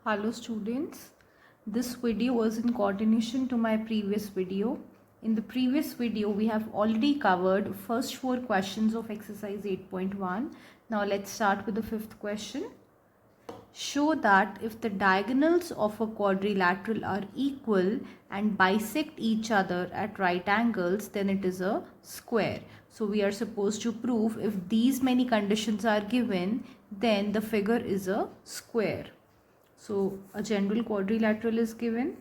Hello students, this video was in coordination to my previous video. In the previous video we have already covered first 4 questions of exercise 8.1. Now let's start with the 5th question. Show that if the diagonals of a quadrilateral are equal and bisect each other at right angles, then it is a square. So we are supposed to prove if these many conditions are given, then the figure is a square. So a general quadrilateral is given.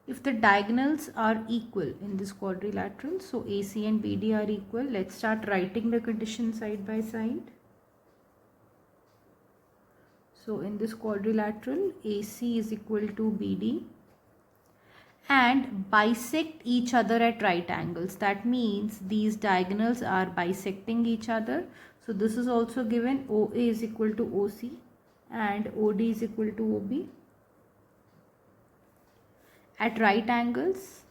If the diagonals are equal in this quadrilateral, so AC and BD are equal, let's start writing the condition side by side. So in this quadrilateral, AC is equal to BD and bisect each other at right angles. That means these diagonals are bisecting each other. So this is also given. OA is equal to OC and OD is equal to OB. At right angles,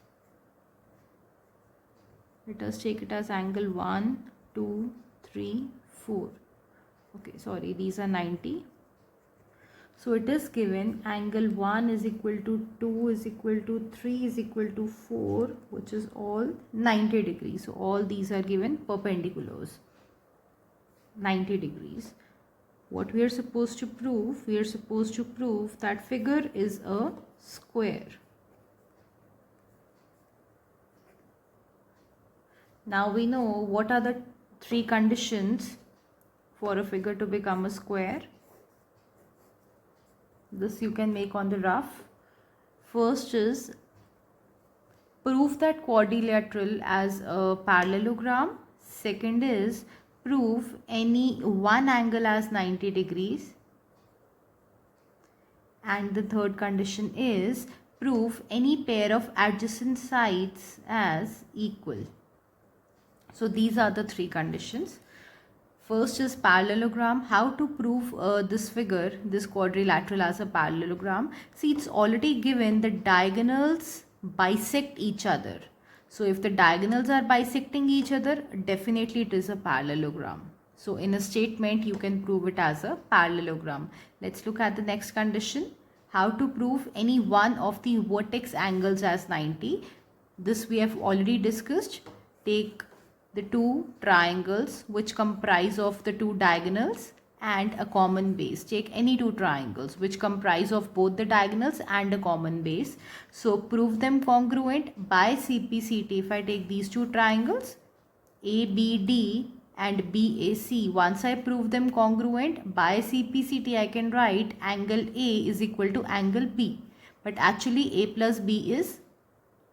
let us take it as angle 1, 2, 3, 4. Okay, sorry, these are 90. So it is given angle 1 is equal to 2 is equal to 3 is equal to 4, which is all 90 degrees. So all these are given perpendiculars, 90 degrees. What we are supposed to prove? We are supposed to prove that figure is a square. Now we know what are the 3 conditions for a figure to become a square. This you can make on the rough. First is prove that quadrilateral as a parallelogram. Second is prove any one angle as 90 degrees. And the third condition is prove any pair of adjacent sides as equal. So these are the 3 conditions. First is parallelogram. How to prove this figure, this quadrilateral as a parallelogram? See, it's already given the diagonals bisect each other. So if the diagonals are bisecting each other, definitely it is a parallelogram. So in a statement, you can prove it as a parallelogram. Let's look at the next condition. How to prove any one of the vertex angles as 90. This we have already discussed. Take the 2 triangles which comprise of the 2 diagonals and a common base. Take any 2 triangles which comprise of both the diagonals and a common base. So prove them congruent by CPCT. If I take these 2 triangles, ABD and BAC, once I prove them congruent by CPCT, I can write angle A is equal to angle B. But actually A plus B is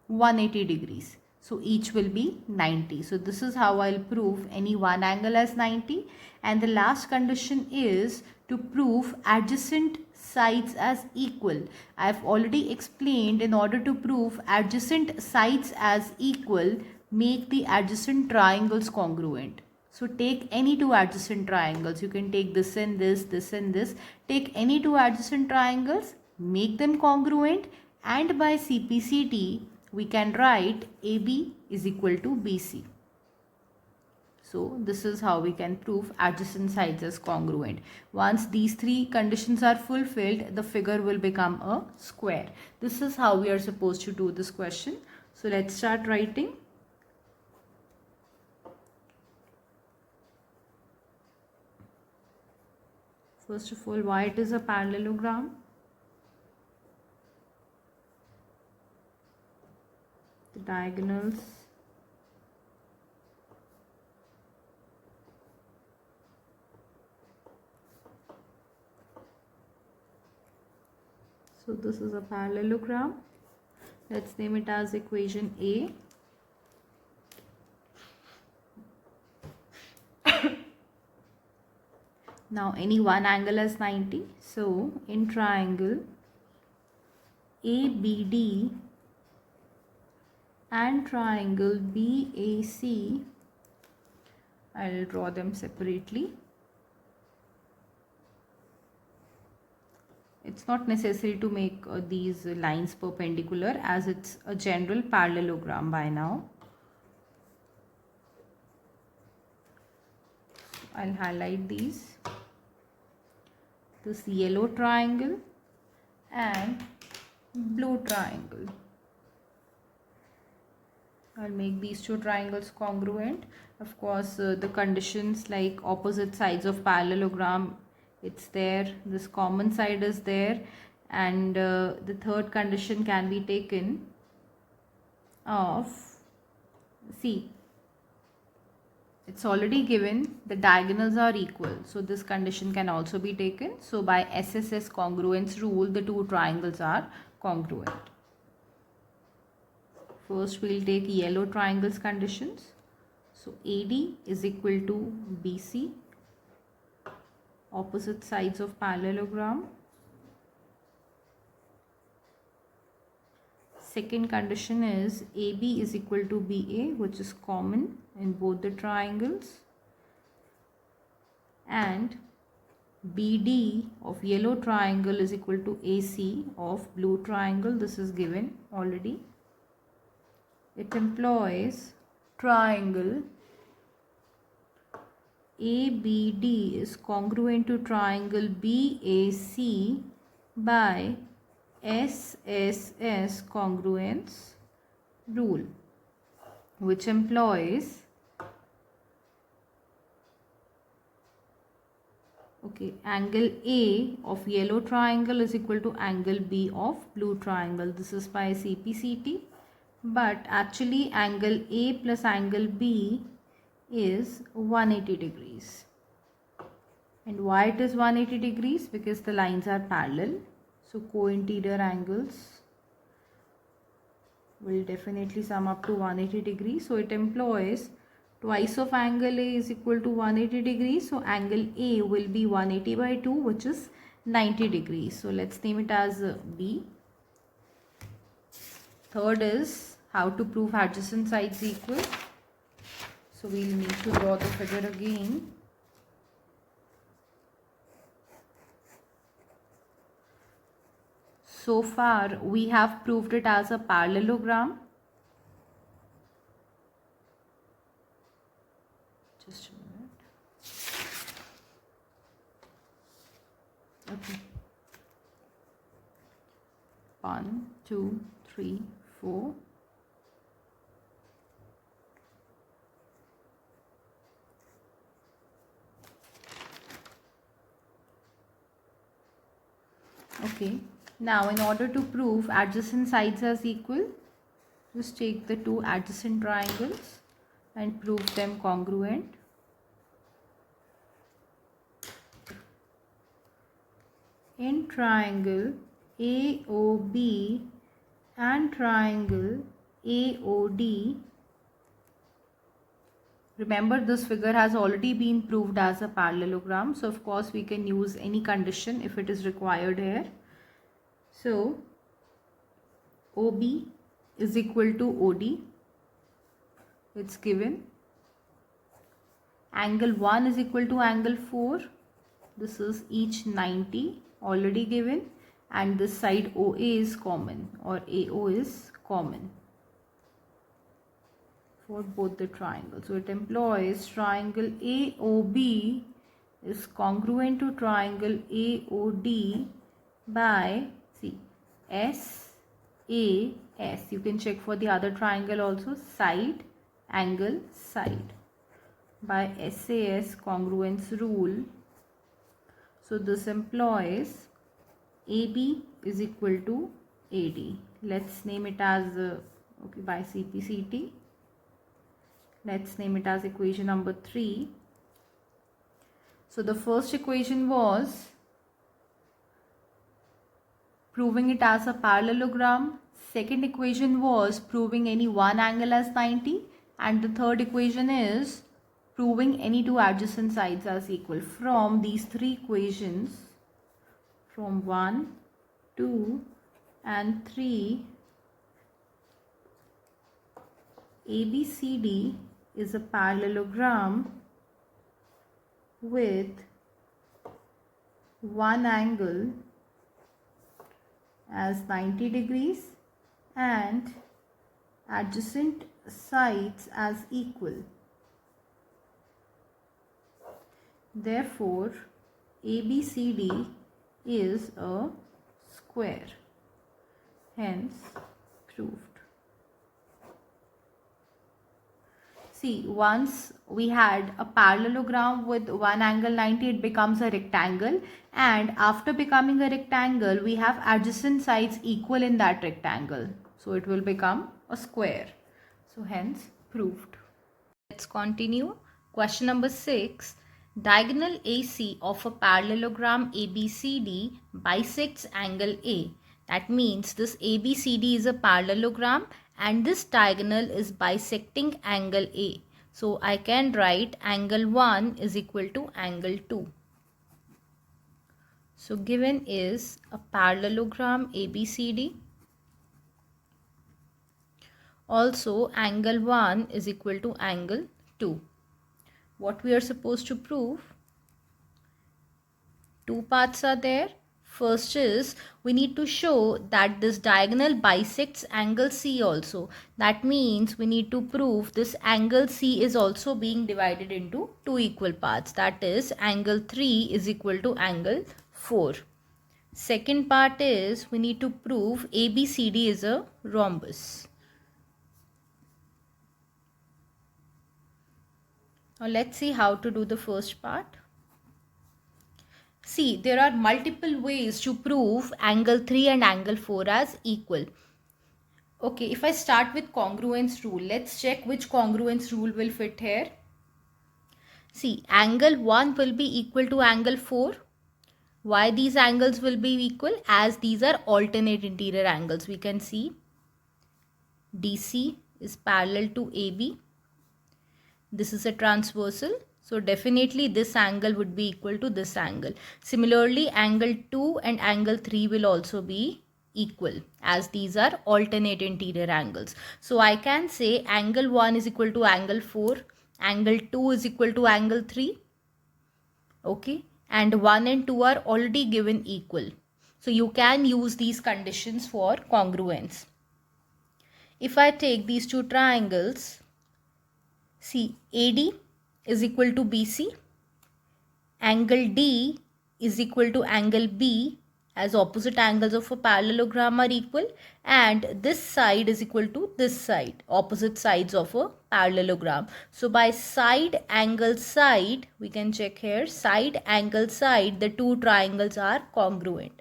180 degrees. So each will be 90. So this is how I'll prove any one angle as 90. And the last condition is to prove adjacent sides as equal. I've already explained, in order to prove adjacent sides as equal, make the adjacent triangles congruent. So take any 2 adjacent triangles. You can take this and this, this and this. Take any 2 adjacent triangles, make them congruent, and by CPCT, we can write AB is equal to BC. So this is how we can prove adjacent sides as congruent. Once these 3 conditions are fulfilled, the figure will become a square. This is how we are supposed to do this question. So let's start writing. First of all, why it is a parallelogram? The diagonals so this is a parallelogram. Let's name it as equation A. Now any one angle as 90. So in triangle ABD and triangle BAC, I'll draw them separately. It's not necessary to make these lines perpendicular, as it's a general parallelogram by now. I'll highlight these. This yellow triangle and blue triangle. I'll make these two triangles congruent. Of course, the conditions like opposite sides of parallelogram, it's there. This common side is there. And the third condition can be taken of, see, it's already given the diagonals are equal. So this condition can also be taken. So by SSS congruence rule, the two triangles are congruent. First, we'll take yellow triangles conditions. So AD is equal to BC, opposite sides of parallelogram. Second condition is AB is equal to BA, which is common in both the triangles. And BD of yellow triangle is equal to AC of blue triangle. This is given already. It employs triangle ABD is congruent to triangle BAC by SSS congruence rule, which employs angle A of yellow triangle is equal to angle B of blue triangle. This is by CPCT, but actually angle A plus angle B is 180 degrees. And why it is 180 degrees? Because the lines are parallel. So co-interior angles will definitely sum up to 180 degrees. So it employs twice of angle A is equal to 180 degrees. So angle A will be 180 by 2, which is 90 degrees. So let's name it as B. Third is how to prove adjacent sides equal. So we'll need to draw the figure again. So far we have proved it as a parallelogram. Just a minute. Okay. 1, 2, 3, 4. Okay. Now, in order to prove adjacent sides as equal, just take the two adjacent triangles and prove them congruent. In triangle AOB and triangle AOD, remember this figure has already been proved as a parallelogram. So, of course, we can use any condition if it is required here. So, OB is equal to OD, it's given. Angle 1 is equal to angle 4, this is each 90, already given. And this side OA is common, or AO is common for both the triangles. So, it employs triangle AOB is congruent to triangle AOD by SAS. You can check for the other triangle also, side, angle, side, by SAS congruence rule. So this employs AB is equal to AD. Let's name it as by CPCT. Let's name it as equation number 3. So the first equation was proving it as a parallelogram. Second equation was proving any one angle as 90, and the third equation is proving any two adjacent sides as equal. From these three equations, from 1, 2 and 3, ABCD is a parallelogram with one angle as 90 degrees and adjacent sides as equal. Therefore, ABCD is a square. Hence, proved. See, once we had a parallelogram with one angle 90, it becomes a rectangle, and after becoming a rectangle, we have adjacent sides equal in that rectangle. So it will become a square. So hence, proved. Let's continue. Question number 6. Diagonal AC of a parallelogram ABCD bisects angle A. That means this ABCD is a parallelogram and this diagonal is bisecting angle A. So I can write angle 1 is equal to angle 2. So given is a parallelogram ABCD. Also angle 1 is equal to angle 2. What we are supposed to prove? Two parts are there. First is we need to show that this diagonal bisects angle C also. That means we need to prove this angle C is also being divided into two equal parts. That is angle 3 is equal to angle 4. Second part is we need to prove ABCD is a rhombus. Now let's see how to do the first part. See, there are multiple ways to prove angle 3 and angle 4 as equal. Okay, if I start with congruence rule, let's check which congruence rule will fit here. See, angle 1 will be equal to angle 4. Why these angles will be equal? As these are alternate interior angles. We can see DC is parallel to AB. This is a transversal. So definitely this angle would be equal to this angle. Similarly, angle 2 and angle 3 will also be equal as these are alternate interior angles. So I can say angle 1 is equal to angle 4, angle 2 is equal to angle 3. Okay, and 1 and 2 are already given equal. So you can use these conditions for congruence. If I take these two triangles, see AD is equal to BC, angle D is equal to angle B as opposite angles of a parallelogram are equal, and this side is equal to this side, opposite sides of a parallelogram. So by side angle side, we can check here, side angle side, the two triangles are congruent.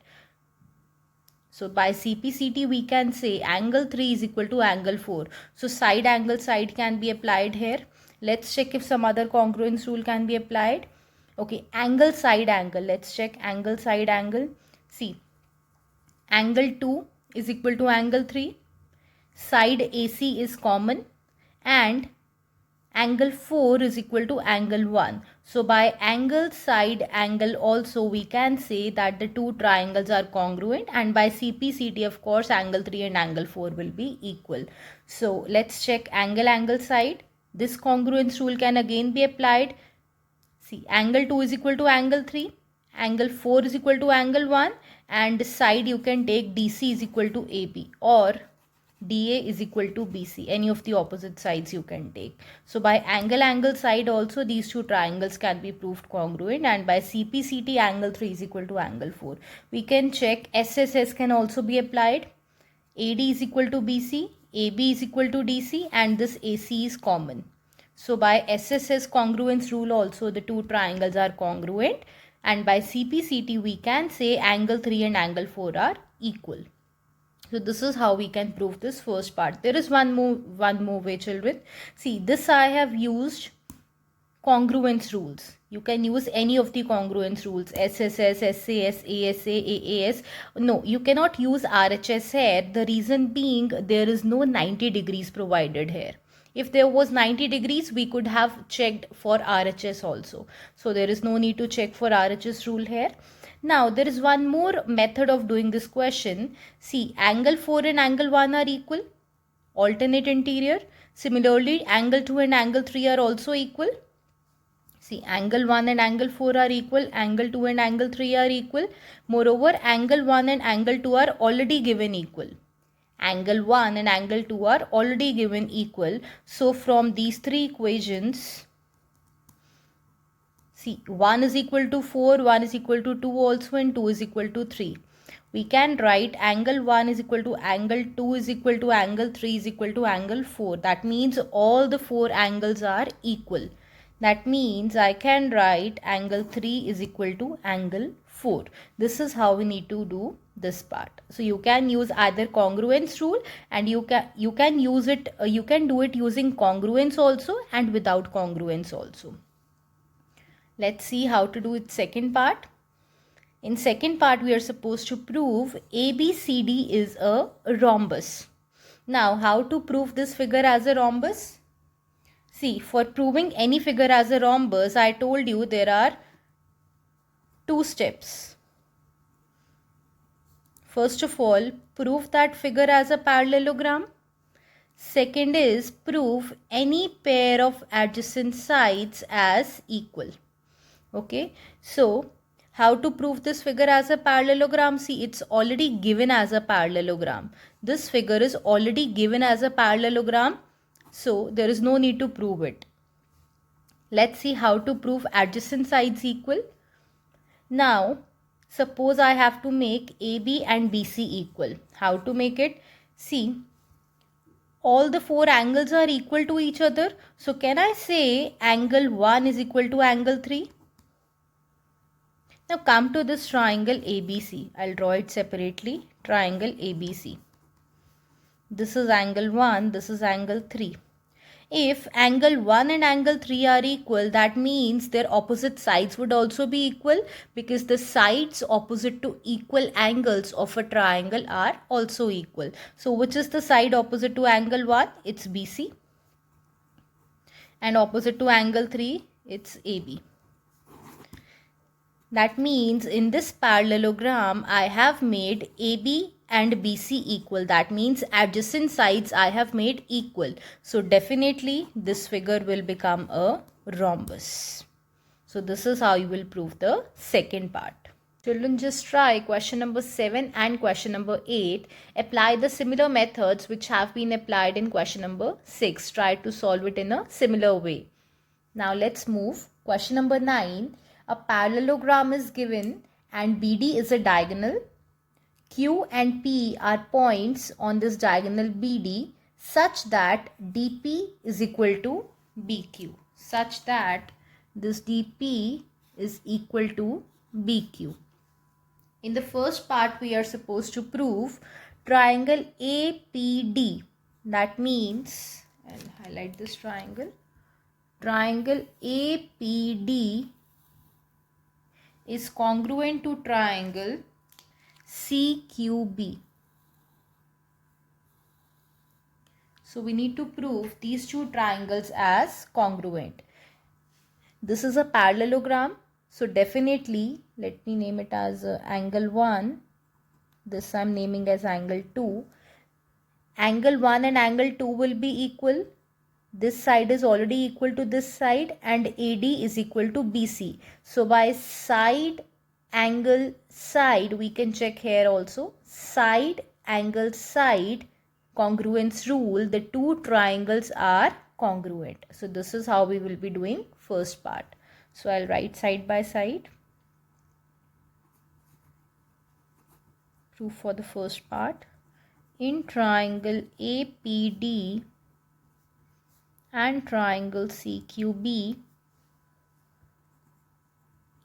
So by CPCT we can say angle 3 is equal to angle 4. So side angle side can be applied here. Let's check if some other congruence rule can be applied. Okay, angle side angle. Let's check angle side angle. See, angle 2 is equal to angle 3. Side AC is common and angle 4 is equal to angle 1. So by angle side angle also we can say that the two triangles are congruent, and by CPCT of course angle 3 and angle 4 will be equal. So let's check angle side. This congruence rule can again be applied. See, angle 2 is equal to angle 3, angle 4 is equal to angle 1, and side you can take DC is equal to AB or DA is equal to BC. Any of the opposite sides you can take. So by angle side also these two triangles can be proved congruent, and by CPCT angle 3 is equal to angle 4. We can check SSS can also be applied. AD is equal to BC, AB is equal to DC, and this AC is common. So by SSS congruence rule also the two triangles are congruent, and by CPCT we can say angle 3 and angle 4 are equal. So this is how we can prove this first part. There is one more way, children. See, this I have used congruence rules. You can use any of the congruence rules, SSS, SAS, ASA, AAS. No, you cannot use RHS here. The reason being there is no 90 degrees provided here. If there was 90 degrees, we could have checked for RHS also. So there is no need to check for RHS rule here. Now there is one more method of doing this question. See, angle 4 and angle 1 are equal, alternate interior. Similarly, angle 2 and angle 3 are also equal. See, angle 1 and angle 4 are equal, angle 2 and angle 3 are equal. Moreover, angle 1 and angle 2 are already given equal. Angle 1 and angle 2 are already given equal. So from these three equations, See, 1 is equal to 4, 1 is equal to 2 also, and 2 is equal to 3. We can write angle 1 is equal to angle 2 is equal to angle 3 is equal to angle 4. That means all the 4 angles are equal. That means I can write angle 3 is equal to angle 4. This is how we need to do this part. So you can use either congruence rule, and you can use it, you can do it using congruence also and without congruence also. Let's see how to do it second part. In second part, we are supposed to prove ABCD is a rhombus. Now, how to prove this figure as a rhombus? See, for proving any figure as a rhombus, I told you there are 2 steps. First of all, prove that figure as a parallelogram. Second is prove any pair of adjacent sides as equal. Okay, so how to prove this figure as a parallelogram? See, it's already given as a parallelogram. This figure is already given as a parallelogram, so there is no need to prove it. Let's see how to prove adjacent sides equal. Now, suppose I have to make AB and BC equal. How to make it? See, all the 4 angles are equal to each other. So, can I say angle 1 is equal to angle 3? Now come to this triangle ABC. I'll draw it separately. Triangle ABC. This is angle 1, this is angle 3. If angle 1 and angle 3 are equal, that means their opposite sides would also be equal, because the sides opposite to equal angles of a triangle are also equal. So which is the side opposite to angle 1? It's BC. And opposite to angle 3, it's AB. That means in this parallelogram, I have made AB and BC equal. That means adjacent sides I have made equal. So definitely this figure will become a rhombus. So this is how you will prove the second part. Children, just try question number 7 and question number 8. Apply the similar methods which have been applied in question number 6. Try to solve it in a similar way. Now let's move. Question number 9. A parallelogram is given and BD is a diagonal. Q and P are points on this diagonal BD such that DP is equal to BQ. Such that this DP is equal to BQ. In the first part, we are supposed to prove triangle APD. That means, I'll highlight this triangle. Triangle APD is congruent to triangle CQB. So we need to prove these two triangles as congruent. This is a parallelogram. So definitely, let me name it as angle 1. This I'm naming as angle 2. Angle 1 and angle 2 will be equal. This side is already equal to this side, and AD is equal to BC. So by side, angle, side, we can check here also. Side, angle, side, congruence rule, the two triangles are congruent. So this is how we will be doing first part. So I'll write side by side. Proof for the first part. In triangle APD and triangle CQB,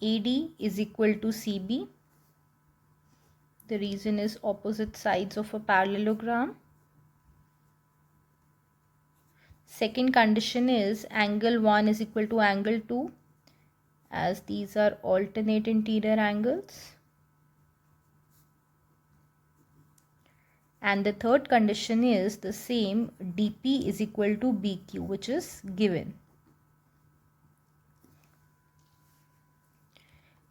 AD is equal to CB. The reason is opposite sides of a parallelogram. Second condition is angle 1 is equal to angle 2, as these are alternate interior angles. And the third condition is the same, DP is equal to BQ, which is given.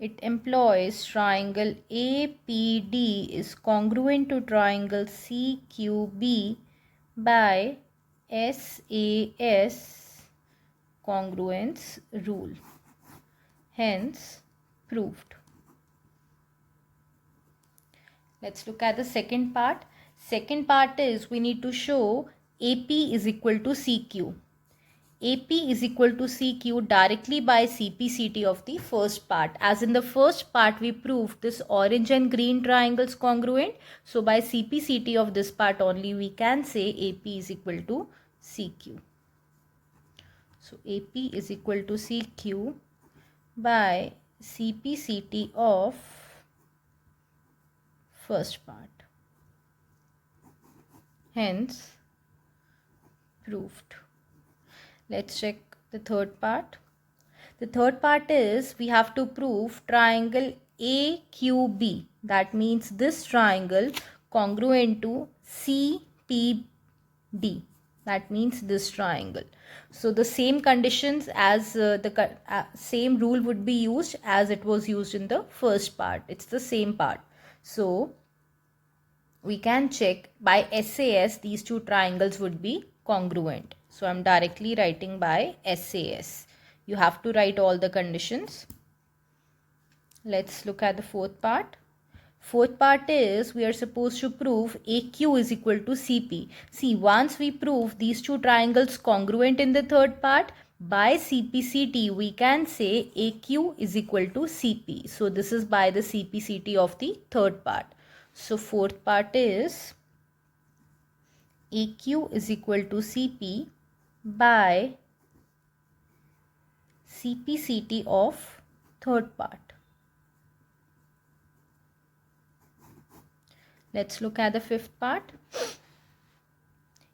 It employs triangle APD is congruent to triangle CQB by SAS congruence rule. Hence, proved. Let's look at the second part. Second part is we need to show AP is equal to CQ. AP is equal to CQ directly by CPCT of the first part. As in the first part, we proved this orange and green triangles congruent. So by CPCT of this part only, we can say AP is equal to CQ. So AP is equal to CQ by CPCT of first part. Hence, proved. Let's check the third part. The third part is we have to prove triangle AQB. That means this triangle congruent to CPD. That means this triangle. So the same conditions as same rule would be used as it was used in the first part. It's the same part. So we can check by SAS these two triangles would be congruent. So I'm directly writing by SAS. You have to write all the conditions. Let's look at the fourth part. Fourth part is we are supposed to prove AQ is equal to CP. See, once we prove these two triangles congruent in the third part, by CPCT we can say AQ is equal to CP. So this is by the CPCT of the third part. So fourth part is AQ is equal to CP by CPCT of third part. Let's look at the fifth part.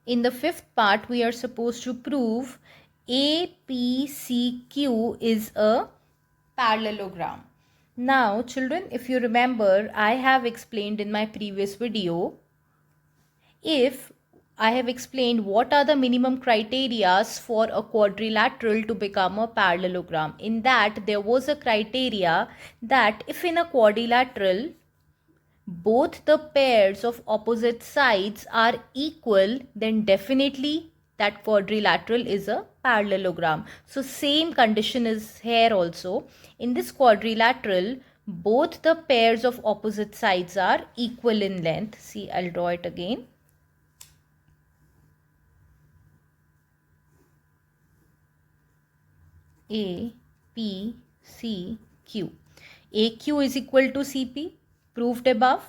In the fifth part, we are supposed to prove APCQ is a parallelogram. Now, children, if you remember, I have explained in my previous video, I have explained what are the minimum criteria for a quadrilateral to become a parallelogram. In that, there was a criteria that if in a quadrilateral, both the pairs of opposite sides are equal, then definitely that quadrilateral is a parallelogram. So same condition is here also. In this quadrilateral, both the pairs of opposite sides are equal in length. See, I'll draw it again. A, P, C, Q. AQ is equal to CP, proved above.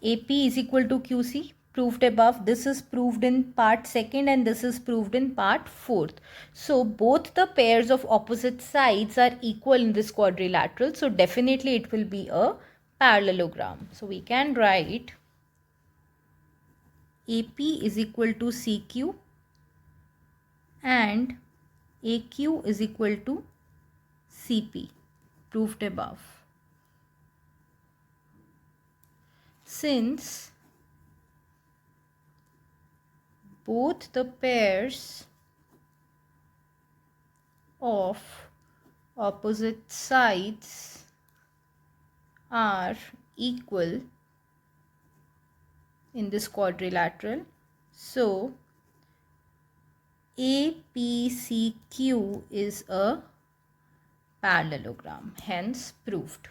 AP is equal to QC, proved above. This is proved in part second and this is proved in part fourth. So both the pairs of opposite sides are equal in this quadrilateral. So definitely it will be a parallelogram. So we can write AP is equal to CQ and AQ is equal to CP, proved above. Since both the pairs of opposite sides are equal in this quadrilateral, so APCQ is a parallelogram, hence proved.